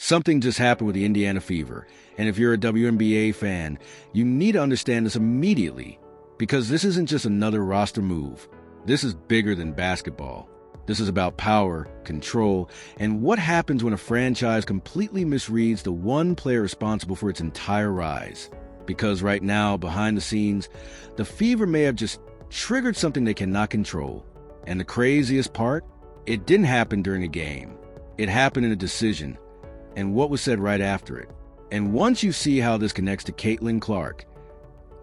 Something just happened with the Indiana Fever, and if you're a WNBA fan, you need to understand this immediately, because this isn't just another roster move. This is bigger than basketball. This is about power, control, and what happens when a franchise completely misreads the one player responsible for its entire rise. Because right now, behind the scenes, the Fever may have just triggered something they cannot control. And the craziest part? It didn't happen during a game. It happened in a decision, and what was said right after it. And once you see how this connects to Caitlin Clark,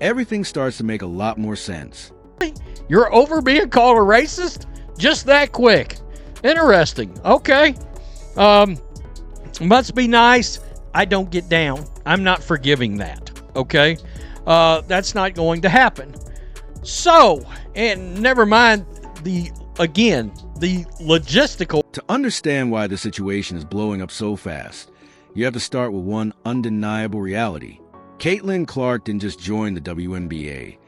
everything starts to make a lot more sense. You're over being called a racist? Just that quick. Interesting. Okay. Must be nice. I don't get down. I'm not forgiving that. Okay. That's not going to happen. So, and never mind the logistical. To understand why the situation is blowing up so fast, you have to start with one undeniable reality. Caitlin Clark didn't just join the WNBA.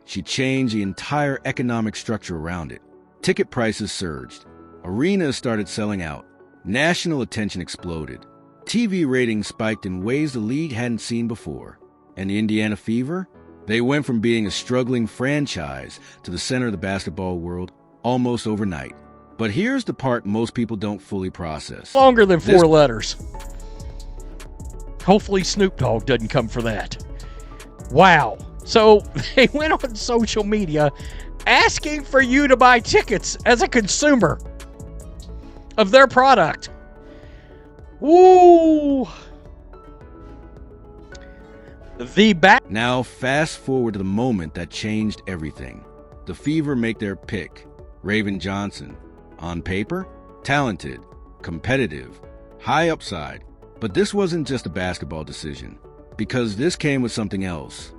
She changed the entire economic structure around it. Ticket prices surged. Arenas started selling out. National attention exploded. TV ratings spiked in ways the league hadn't seen before. And the Indiana Fever? They went from being a struggling franchise to the center of the basketball world almost overnight. But here's the part most people don't fully process. Longer than 4 letters. Hopefully Snoop Dogg doesn't come for that. Wow. So they went on social media asking for you to buy tickets as a consumer of their product. Ooh. Now fast forward to the moment that changed everything. The Fever make their pick. Raven Johnson. On paper, talented, competitive, high upside. But this wasn't just a basketball decision, because this came with something else.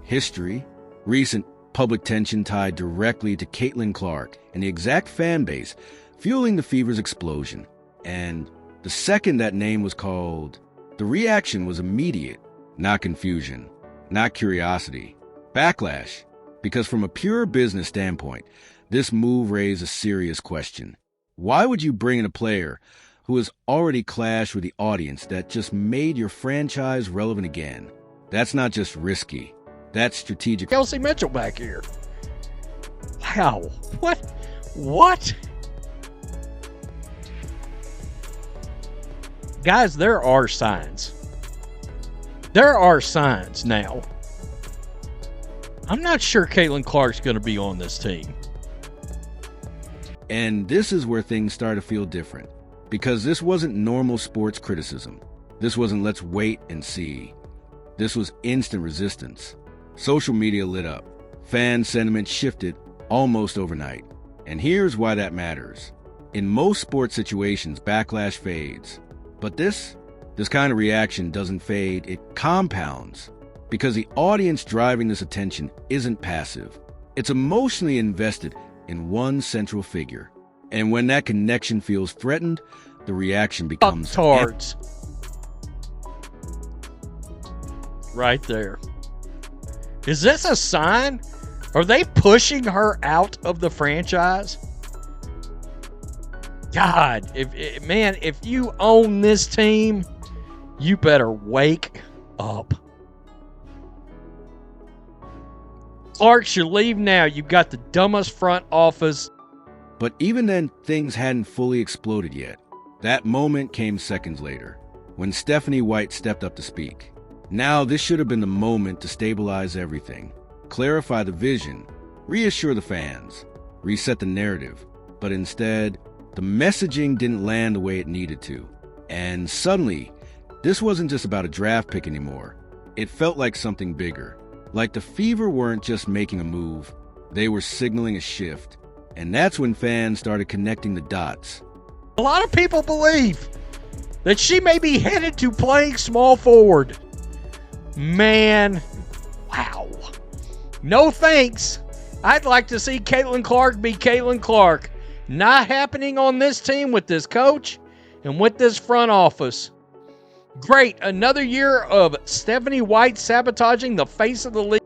History, recent public tension tied directly to Caitlin Clark and the exact fan base fueling the Fever's explosion. And the second that name was called, the reaction was immediate. Not confusion, not curiosity. Backlash. Because from a pure business standpoint, this move raised a serious question. Why would you bring in a player who has already clashed with the audience that just made your franchise relevant again? That's not just risky. That's strategic. Kelsey Mitchell back here. Wow. What? Guys, there are signs. There are signs now. I'm not sure Caitlin Clark's going to be on this team. And this is where things start to feel different. Because this wasn't normal sports criticism. This wasn't let's wait and see. This was instant resistance. Social media lit up. Fan sentiment shifted almost overnight. And here's why that matters. In most sports situations, backlash fades. But this kind of reaction doesn't fade, it compounds. Because the audience driving this attention isn't passive. It's emotionally invested in one central figure. And when that connection feels threatened, the reaction becomes tards. Right there. Is this a sign? Are they pushing her out of the franchise? God, if you own this team, you better wake up. Clark should leave now. You've got the dumbest front office. But even then, things hadn't fully exploded yet. That moment came seconds later, when Stephanie White stepped up to speak. Now, this should have been the moment to stabilize everything, clarify the vision, reassure the fans, reset the narrative. But instead, the messaging didn't land the way it needed to. And suddenly, this wasn't just about a draft pick anymore. It felt like something bigger. Like the Fever weren't just making a move, they were signaling a shift. And that's when fans started connecting the dots. A lot of people believe that she may be headed to playing small forward. Man, wow. No thanks. I'd like to see Caitlin Clark be Caitlin Clark. Not happening on this team with this coach and with this front office. Great, another year of Stephanie White sabotaging the face of the league.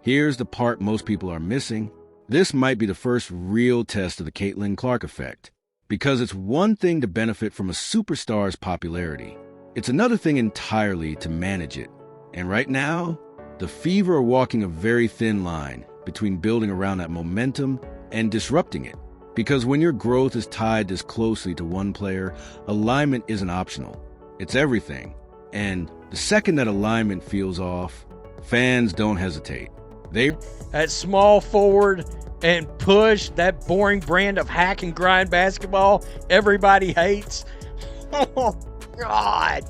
Here's the part most people are missing. This might be the first real test of the Caitlin Clark effect. Because it's one thing to benefit from a superstar's popularity. It's another thing entirely to manage it. And right now, the Fever are walking a very thin line between building around that momentum and disrupting it. Because when your growth is tied this closely to one player, alignment isn't optional. It's everything. And the second that alignment feels off, fans don't hesitate. They at small forward and push, that boring brand of hack and grind basketball everybody hates. Oh, God.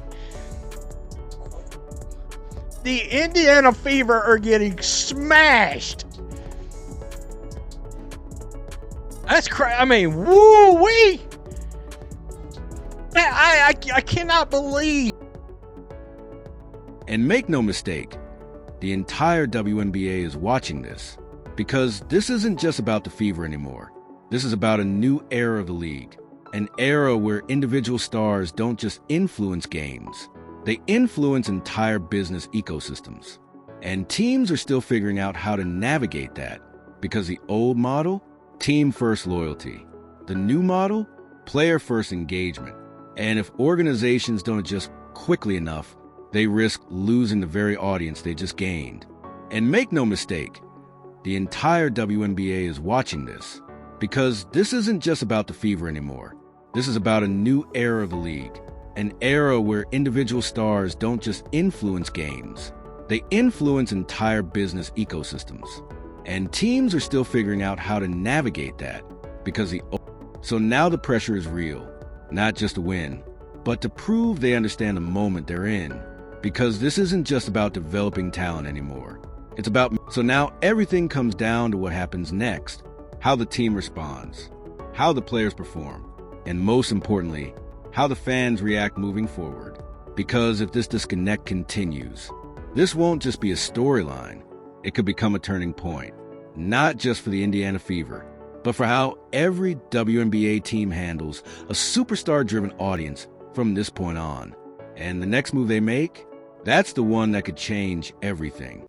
The Indiana Fever are getting smashed. That's crazy. I mean, woo-wee. I cannot believe. And make no mistake, the entire WNBA is watching this, because this isn't just about the Fever anymore. This is about a new era of the league, an era where individual stars don't just influence games, they influence entire business ecosystems. And teams are still figuring out how to navigate that, because the old model, team-first loyalty. The new model, player-first engagement. And if organizations don't adjust quickly enough, they risk losing the very audience they just gained. And make no mistake, the entire WNBA is watching this, because this isn't just about the Fever anymore. This is about a new era of the league, an era where individual stars don't just influence games, they influence entire business ecosystems. And teams are still figuring out how to navigate that, because so now the pressure is real, not just to win, but to prove they understand the moment they're in. Because this isn't just about developing talent anymore. It's about, so now everything comes down to what happens next, how the team responds, how the players perform, and most importantly, how the fans react moving forward. Because if this disconnect continues, this won't just be a storyline, it could become a turning point, not just for the Indiana Fever, but for how every WNBA team handles a superstar-driven audience from this point on. And the next move they make, that's the one that could change everything.